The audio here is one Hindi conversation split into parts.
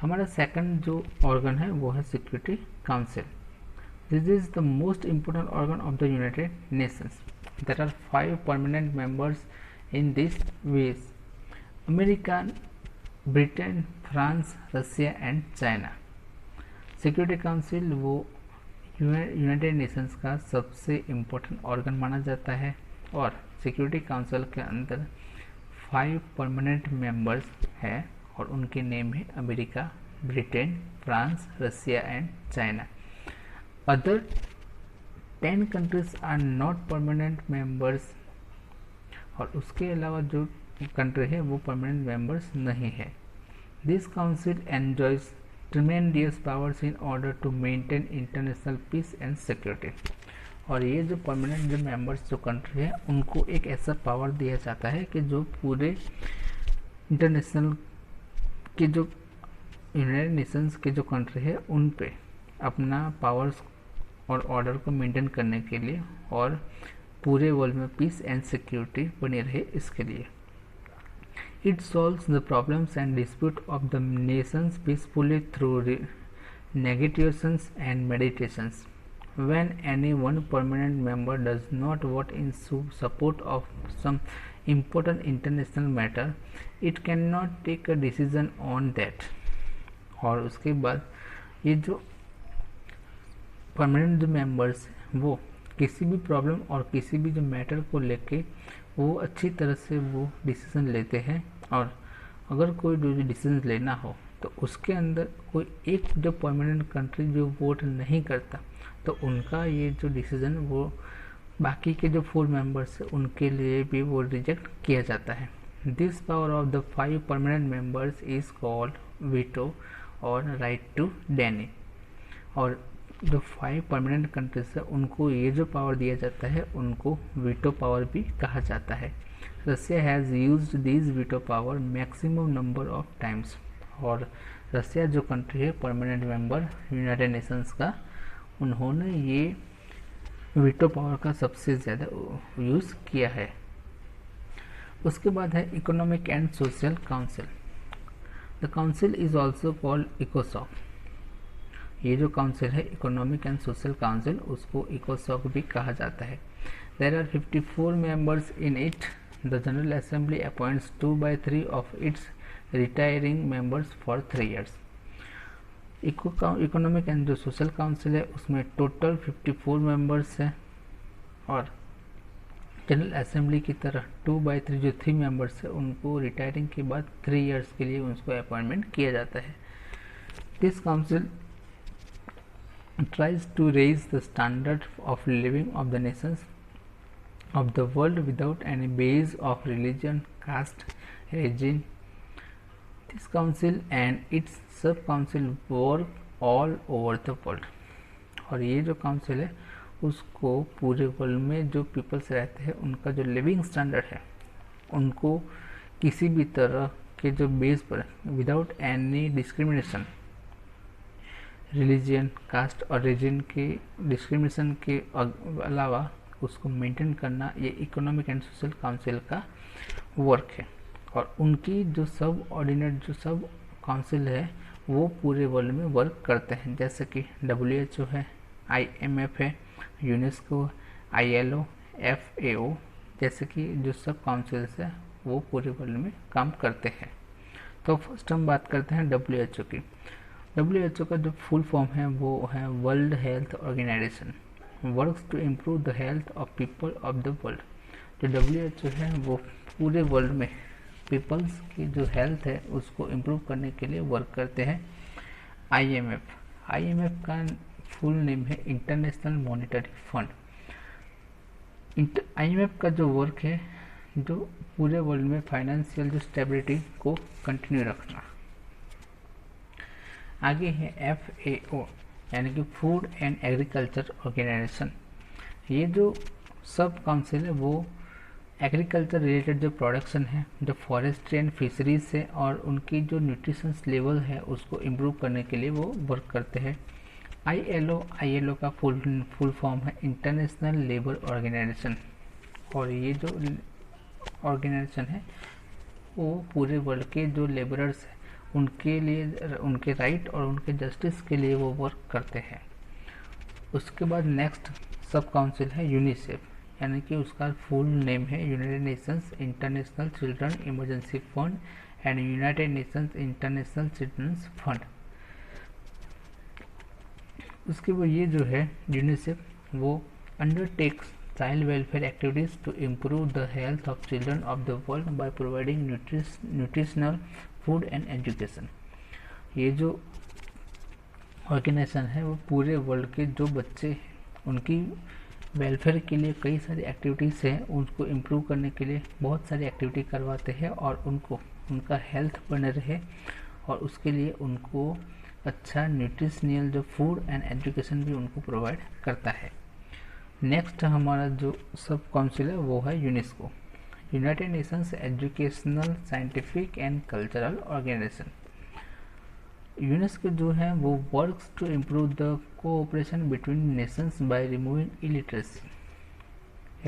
हमारा सेकंड जो ऑर्गन है वो है Security Council. This is the most important organ of the United Nations. There are 5 permanent members in this ways: America, Britain, France, Russia and China. Security Council वो यूनाइटेड नेशंस का सबसे इम्पोर्टेंट ऑर्गन माना जाता है और सिक्योरिटी काउंसिल के अंदर 5 परमानेंट मेंबर्स हैं और उनके नेम है America, Britain, France, Russia and China. Other 10 countries are not permanent members और उसके अलावा जो कंट्री है वो परमानेंट मेंबर्स नहीं है। This council enjoys tremendous powers in order to maintain international peace and security. और ये जो परमानेंट जो मेंबर्स जो कंट्री है उनको एक ऐसा पावर दिया जाता है कि जो पूरे इंटरनेशनल के जो यूनाइटेड नेशंस के जो कंट्री है उन पे अपना पावर्स और ऑर्डर को मेंटेन करने के लिए और पूरे वर्ल्ड में पीस एंड सिक्योरिटी बनी रहे इसके लिए। It solves the problems and dispute of the Nations peacefully through negotiations and meditations. When any one permanent member does not vote in support of some important international matter, it cannot take a decision on that. और उसके बाद ये जो परमानेंट जो मेंबर्स वो किसी भी प्रॉब्लम और किसी भी जो मैटर को लेके वो अच्छी तरह से वो डिसीजन लेते हैं और अगर कोई जो डिसीजन लेना हो तो उसके अंदर कोई एक जो परमानेंट कंट्री जो वोट नहीं करता तो उनका ये जो डिसीजन वो बाकी के जो 4 मेंबर्स हैं उनके लिए भी वो रिजेक्ट किया जाता है। This power of the 5 permanent members is called veto और राइट टू डेनी। और जो 5 परमानेंट कंट्रीज है उनको ये जो पावर दिया जाता है उनको वीटो पावर भी कहा जाता है। Russia has used this veto power maximum number of times. और रसिया जो कंट्री है परमानेंट मेंबर यूनाइटेड नेशंस का, उन्होंने ये वीटो पावर का सबसे ज़्यादा यूज़ किया है। उसके बाद है economic and social council. The council is also called इकोसॉक। ये जो काउंसिल है इकोनॉमिक एंड सोशल काउंसिल उसको इकोसॉक भी कहा जाता है। There are 54 members in it. The General Assembly appoints 2/3 of its retiring members for 3 years। Economic and जो सोशल काउंसिल है उसमें टोटल 54 मेंबर्स हैं और जनरल असेंबली की तरह 2/3 जो 3 मेंबर्स है उनको रिटायरिंग के बाद 3 years के लिए उनको अपॉइंटमेंट किया जाता है। This council tries to raise the standard of living of the nations of the world without any base of religion, caste, region. This council and its sub council work all over the world। और ये जो काउंसिल है उसको पूरे वर्ल्ड में जो पीपल्स रहते हैं उनका जो लिविंग स्टैंडर्ड है उनको किसी भी तरह के जो बेस पर without any discrimination, religion, caste और रीजन के डिस्क्रिमिनेशन के अलावा उसको मेंटेन करना ये इकोनॉमिक एंड सोशल काउंसिल का वर्क है। और उनकी जो सब ऑर्डिनेट जो सब काउंसिल है वो पूरे वर्ल्ड में वर्क करते हैं, जैसे कि WHO है, IMF है, यूनेस्को, ILO, FAO जैसे कि जो सब काउंसिल्स है वो पूरे वर्ल्ड में काम करते हैं। तो फर्स्ट हम बात करते हैं WHO की। WHO का जो फुल फॉर्म है वो है World Health Organisation, works to improve the health of people of the world. जो WHO है वो पूरे वर्ल्ड में पीपल्स की जो हेल्थ है उसको इम्प्रूव करने के लिए वर्क करते हैं। IMF का फुल नेम है इंटरनेशनल मॉनेटरी फंड। IMF का जो वर्क है जो पूरे वर्ल्ड में फाइनेंशियल जो स्टेबिलिटी को कंटिन्यू रखना। आगे है FAO यानी कि फूड एंड एग्रीकल्चर ऑर्गेनाइजेशन। ये जो सब काउंसिल है वो एग्रीकल्चर रिलेटेड जो प्रोडक्शन है, जो फॉरेस्ट्री एंड फिशरीज है और उनकी जो न्यूट्रिशंस लेवल है उसको इम्प्रूव करने के लिए वो वर्क करते हैं। ILO का फुल फॉर्म है इंटरनेशनल लेबर ऑर्गेनाइजेशन। और ये जो ऑर्गेनाइजेशन है वो पूरे वर्ल्ड के जो लेबरर्स हैं उनके लिए, उनके राइट और उनके जस्टिस के लिए वो वर्क करते हैं। उसके बाद नेक्स्ट सब काउंसिल है यूनिसेफ, यानी कि उसका फुल नेम है United Nations International Children Emergency Fund and United Nations International Children's Fund. उसके बाद ये जो है यूनिसेफ वो undertakes child welfare activities to improve the health of children of the world by providing nutritional food and education. ये जो ऑर्गेनाइजेशन है वो पूरे वर्ल्ड के जो बच्चे हैं उनकी वेलफेयर के लिए कई सारी एक्टिविटीज़ हैं, उनको इम्प्रूव करने के लिए बहुत सारी एक्टिविटी करवाते हैं और उनको उनका हेल्थ बने रहे और उसके लिए उनको अच्छा न्यूट्रिशनल जो फूड एंड एजुकेशन भी उनको प्रोवाइड करता है। नेक्स्ट हमारा जो सब काउंसिल है वो है UNESCO, United Nations Educational Scientific and Cultural Organisation. UNESCO जो है वो works to improve the cooperation between nations by removing illiteracy,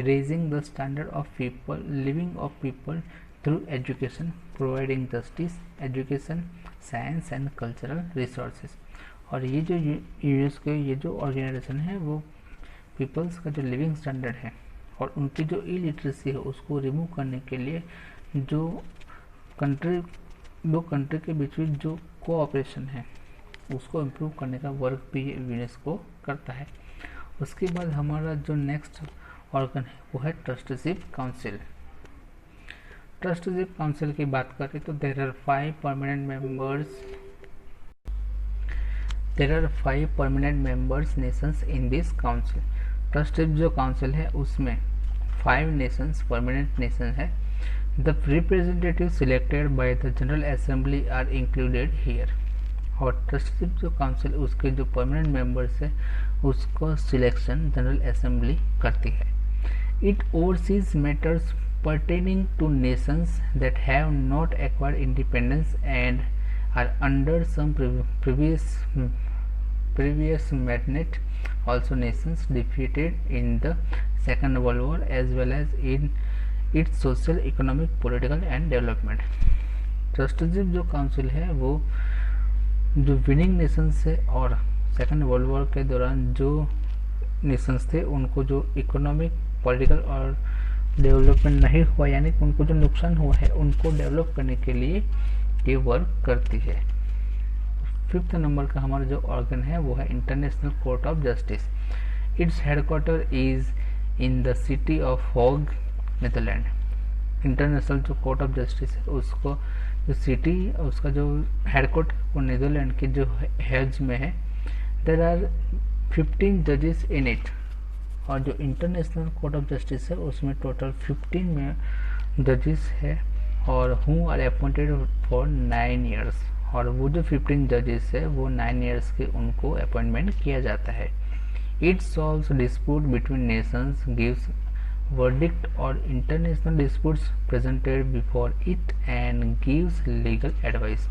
raising the standard of people living of people through education, providing justice, education, science and cultural resources. और ये जो यूनेस्को ये जो ऑर्गेनाइजेशन है वो पीपल्स का जो लिविंग स्टैंडर्ड है और उनकी जो इलिटरेसी है उसको रिमूव करने के लिए जो दो कंट्री के बीच में जो कोऑपरेशन है उसको इम्प्रूव करने का वर्क भी यूनेस्को करता है। उसके बाद हमारा जो नेक्स्ट ऑर्गन है वो है ट्रस्टीशिप काउंसिल। ट्रस्टीशिप काउंसिल की बात करें तो there are 5 permanent members nations in this council. Trusteeship जो काउंसिल है उसमें 5 नेशंस परमानेंट नेशन है। The representatives selected by the General Assembly are included here। और ट्रस्टीशिप जो काउंसिल उसके जो परमानेंट मेंबर्स है उसको सिलेक्शन जनरल असेंबली करती है। It overseas matters pertaining to nations that have not acquired independence and are under some previous mandate, also nations defeated in the Second World War as well as in its social, economic, political and development। Trusteeship जो काउंसिल है वो जो विनिंग नेशंस है और सेकेंड वर्ल्ड वॉर के दौरान जो नेशंस थे उनको जो इकोनॉमिक, पॉलिटिकल और डेवलपमेंट नहीं हुआ यानी कि उनको जो नुकसान हुआ है उनको डेवलप करने के लिए ये वर्क करती है। 5th नंबर का हमारा जो ऑर्गन है वो है international court of justice. Its headquarter is in the city of होग, नीदरलैंड। इंटरनेशनल जो कोर्ट ऑफ जस्टिस है उसको जो सिटी उसका जो हेडक्वार्टर वो नीदरलैंड के जो हेज में है। देयर आर 15 जजेस इन इट। और जो इंटरनेशनल कोर्ट ऑफ जस्टिस है उसमें टोटल 15 में जजेस है और who are appointed for 9 years. और वो जो 15 जजेस है वो 9 ईयर्स के उनको अपॉइंटमेंट किया जाता है। It solves dispute between nations, gives verdict और international disputes presented before it and gives legal advice.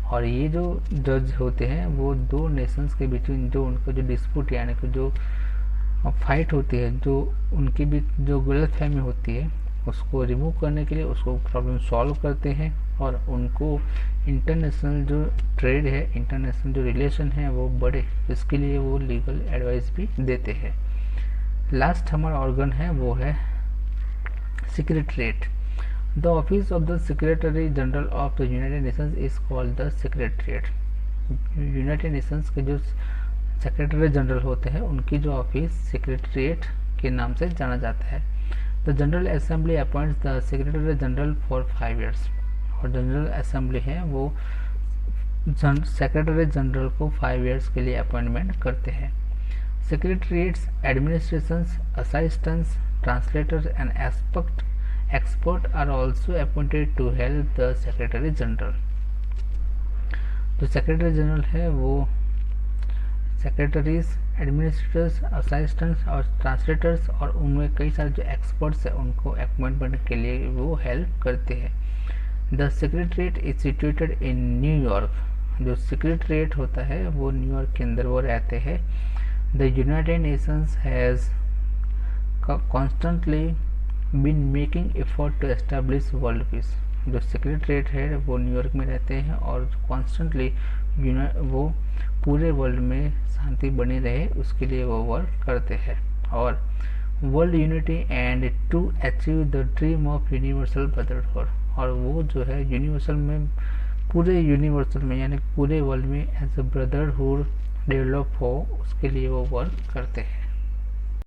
और ये जो जज होते हैं वो दो नेशंस के बीच में जो उनको जो डिस्प्यूट यानी कि जो फाइट होती है, जो उनके बीच जो गलतफहमी होती है उसको रिमूव करने के लिए उसको प्रॉब्लम सॉल्व करते हैं और उनको इंटरनेशनल जो ट्रेड है, इंटरनेशनल जो रिलेशन है वो बढ़े, इसके लिए वो लीगल एडवाइस भी देते हैं। लास्ट हमारा ऑर्गन है वो है secretariat. The office of the secretary general of the United Nations is called the secretariat. United Nations के जो सेक्रेटरी जनरल होते हैं उनकी जो ऑफिस सेक्रेटरीट के नाम से जाना जाता है। The General Assembly appoints the secretary general for 5 years. और जनरल असेंबली है वो सेक्रेटरी जनरल को 5 ईयर्स के लिए अपॉइंटमेंट करते हैं। Secretariats administrations, assistants, translators and expert are also appointed to help the secretary general. जो सेक्रेटरी जनरल है वो सेक्रेटरीज, एडमिनिस्ट्रेटर्स, असिस्टेंट्स और ट्रांसलेटर्स और उनमें कई सारे जो एक्सपर्ट्स हैं उनको अपॉइंटमेंट के लिए वो हेल्प करते हैं। The secretariat is situated in New York. जो सेक्रेटरीट होता है वो न्यूयॉर्क के अंदर वो रहते हैं। The United Nations has constantly been making effort to establish world peace. जो सेक्रेटरीट है वो न्यूयॉर्क में रहते हैं और कॉन्स्टेंटली वो पूरे वर्ल्ड में शांति बनी रहे उसके लिए वो वर्क करते हैं। और world unity and to achieve the dream of universal brotherhood, और वो जो है यूनिवर्सल में, पूरे यूनिवर्सल में यानी पूरे वर्ल्ड में एज ए ब्रदरहुड डेवलप हो उसके लिए वो वर्क करते हैं।